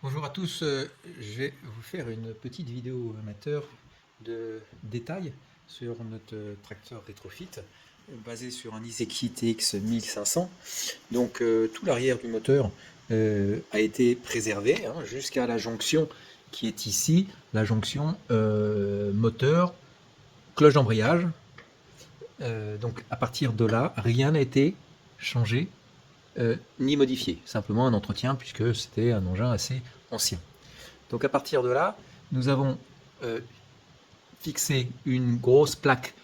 Bonjour à tous, je vais vous faire une petite vidéo amateur de détails sur notre tracteur Retrofit basé sur un Iseki TX 1500. Donc tout l'arrière du moteur a été préservé jusqu'à la jonction qui est ici, la jonction moteur, cloche d'embrayage. Donc à partir de là, rien n'a été changé ni modifié, simplement un entretien puisque c'était un engin assez ancien. Donc à partir de là, nous avons fixé une grosse plaque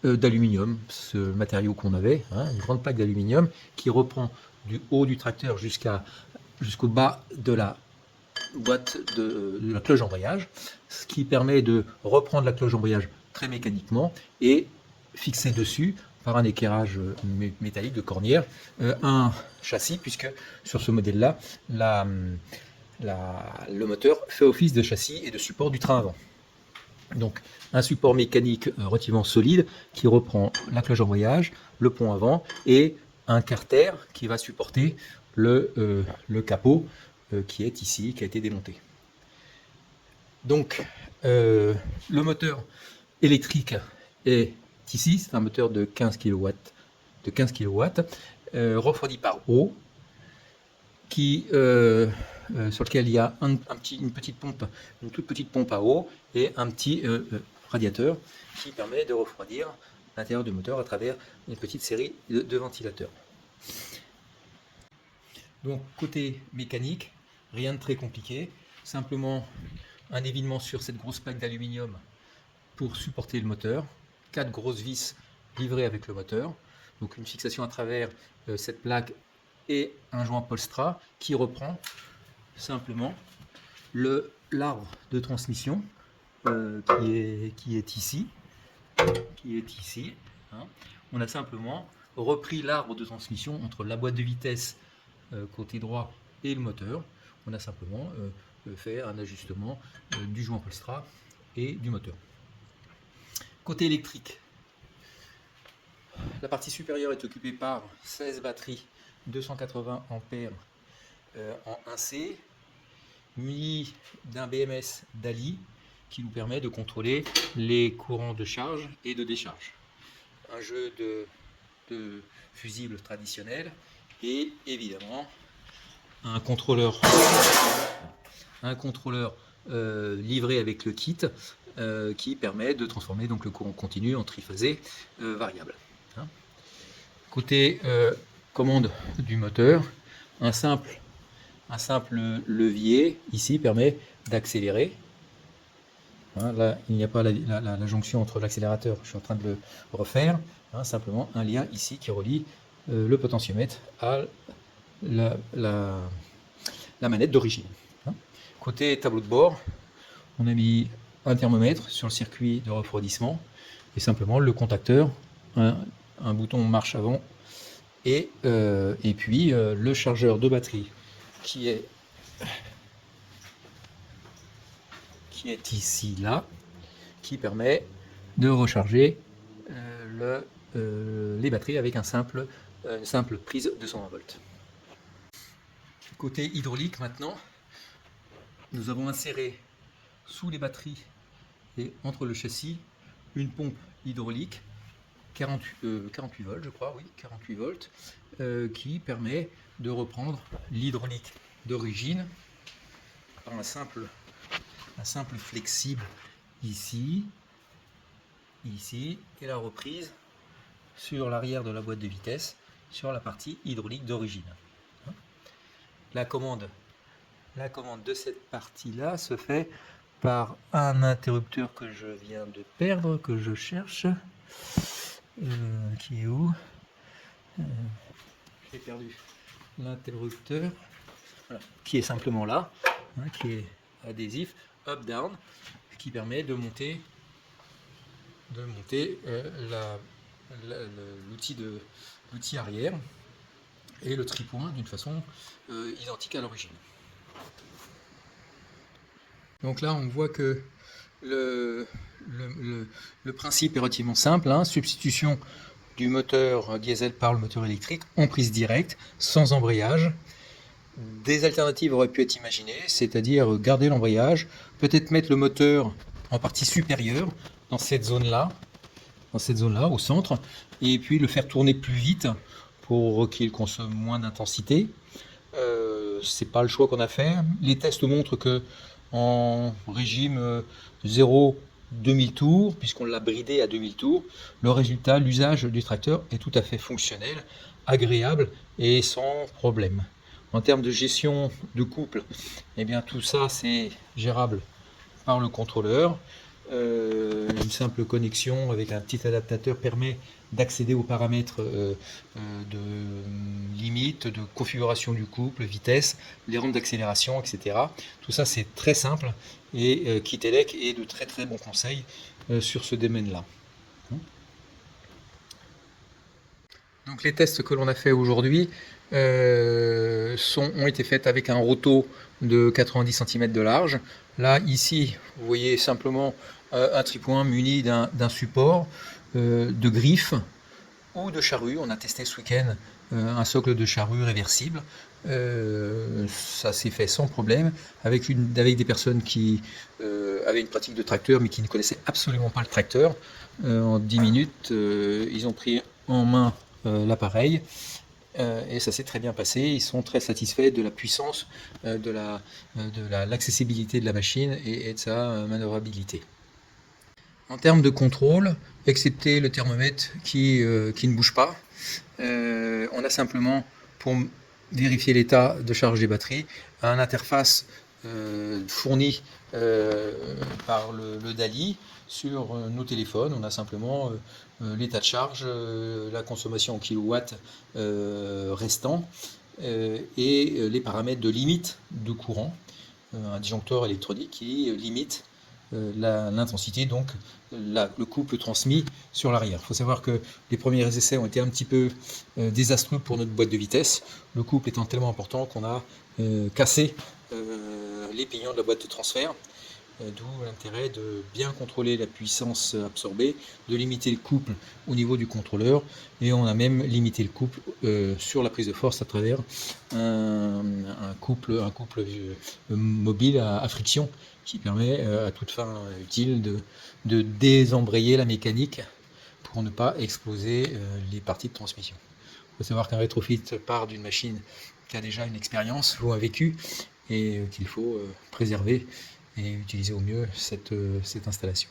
d'aluminium, ce matériau qu'on avait, une grande plaque d'aluminium qui reprend du haut du tracteur jusqu'au bas de la boîte de la cloche d'embrayage, ce qui permet de reprendre la cloche d'embrayage très mécaniquement et fixer dessus par un équerrage métallique de cornière un châssis, puisque sur ce modèle-là, le moteur fait office de châssis et de support du train avant. Donc un support mécanique relativement solide qui reprend la cloche d'embrayage, le pont avant et un carter qui va supporter le capot qui est ici, qui a été démonté. Donc le moteur électrique est ici, c'est un moteur de 15 kW, refroidi par eau, sur lequel il y a une toute petite pompe à eau et un petit radiateur qui permet de refroidir l'intérieur du moteur à travers une petite série de ventilateurs. Donc côté mécanique, rien de très compliqué, simplement un évinement sur cette grosse plaque d'aluminium pour supporter le moteur, 4 grosses vis livrées avec le moteur, donc une fixation à travers cette plaque et un joint Polstra qui reprend simplement l'arbre de transmission qui est ici. On a simplement repris l'arbre de transmission entre la boîte de vitesse côté droit et le moteur. On a simplement fait un ajustement du joint Polstra et du moteur. Côté électrique, la partie supérieure est occupée par 16 batteries 280 ampères en 1C, muni d'un BMS DALI qui nous permet de contrôler les courants de charge et de décharge. Un jeu de fusibles traditionnels et évidemment un contrôleur livré avec le kit qui permet de transformer donc le courant continu en triphasé variable. Côté commande du moteur, un simple levier ici permet d'accélérer. Là, il n'y a pas la jonction entre l'accélérateur, je suis en train de le refaire. Simplement un lien ici qui relie le potentiomètre à la manette d'origine. Côté tableau de bord, on a mis un thermomètre sur le circuit de refroidissement et simplement le contacteur, un bouton marche avant et puis le chargeur de batterie qui est ici là, qui permet de recharger les batteries avec une simple prise de 120 volts. Côté hydraulique maintenant, nous avons inséré sous les batteries et entre le châssis une pompe hydraulique 48 volts, je crois, oui, 48 volts, qui permet de reprendre l'hydraulique d'origine par un simple flexible ici, et la reprise sur l'arrière de la boîte de vitesse sur la partie hydraulique d'origine. La commande de cette partie-là se fait par un interrupteur que je viens de perdre, que je cherche. Qui est où? J'ai perdu l'interrupteur. Voilà, qui est simplement là, qui est adhésif, up-down, qui permet de monter l'outil arrière et le tripoint d'une façon identique à l'origine. Donc là, on voit que le principe est relativement simple, substitution du moteur diesel par le moteur électrique en prise directe, sans embrayage. des alternatives auraient pu être imaginées, c'est-à-dire garder l'embrayage, peut-être mettre le moteur en partie supérieure dans cette zone-là, au centre, et puis le faire tourner plus vite pour qu'il consomme moins d'intensité. C'est pas le choix qu'on a fait. Les tests montrent que en régime 0-2000 tours, puisqu'on l'a bridé à 2000 tours, le résultat, l'usage du tracteur est tout à fait fonctionnel, agréable et sans problème. En termes de gestion de couple, eh bien tout ça c'est gérable par le contrôleur. Une simple connexion avec un petit adaptateur permet d'accéder aux paramètres de limite, de configuration du couple, vitesse, les rampes d'accélération, etc. Tout ça c'est très simple et Kitelec est de très très bons conseils sur ce domaine-là. Donc les tests que l'on a fait aujourd'hui ont été faits avec un roto de 90 cm de large. Là, ici, vous voyez simplement un tripoint muni d'un support de griffe ou de charrue. On a testé ce week-end un socle de charrue réversible. Ça s'est fait sans problème avec des personnes qui avaient une pratique de tracteur mais qui ne connaissaient absolument pas le tracteur. En 10 minutes, ils ont pris en main l'appareil et ça s'est très bien passé. Ils sont très satisfaits de la puissance, de l'accessibilité de la machine et de sa manœuvrabilité. En termes de contrôle, excepté le thermomètre qui ne bouge pas, on a simplement, pour vérifier l'état de charge des batteries, une interface fournie par le DALI sur nos téléphones. On a simplement l'état de charge, la consommation en kilowatts restant et les paramètres de limite de courant, un disjoncteur électronique qui limite l'intensité, donc le couple transmis sur l'arrière. Il faut savoir que les premiers essais ont été un petit peu désastreux pour notre boîte de vitesse, le couple étant tellement important qu'on a cassé les pignons de la boîte de transfert, d'où l'intérêt de bien contrôler la puissance absorbée, de limiter le couple au niveau du contrôleur, et on a même limité le couple sur la prise de force à travers un couple mobile à friction qui permet à toute fin utile de désembrayer la mécanique pour ne pas exploser les parties de transmission. Il faut savoir qu'un rétrofit part d'une machine qui a déjà une expérience ou un vécu et qu'il faut préserver et utiliser au mieux cette installation.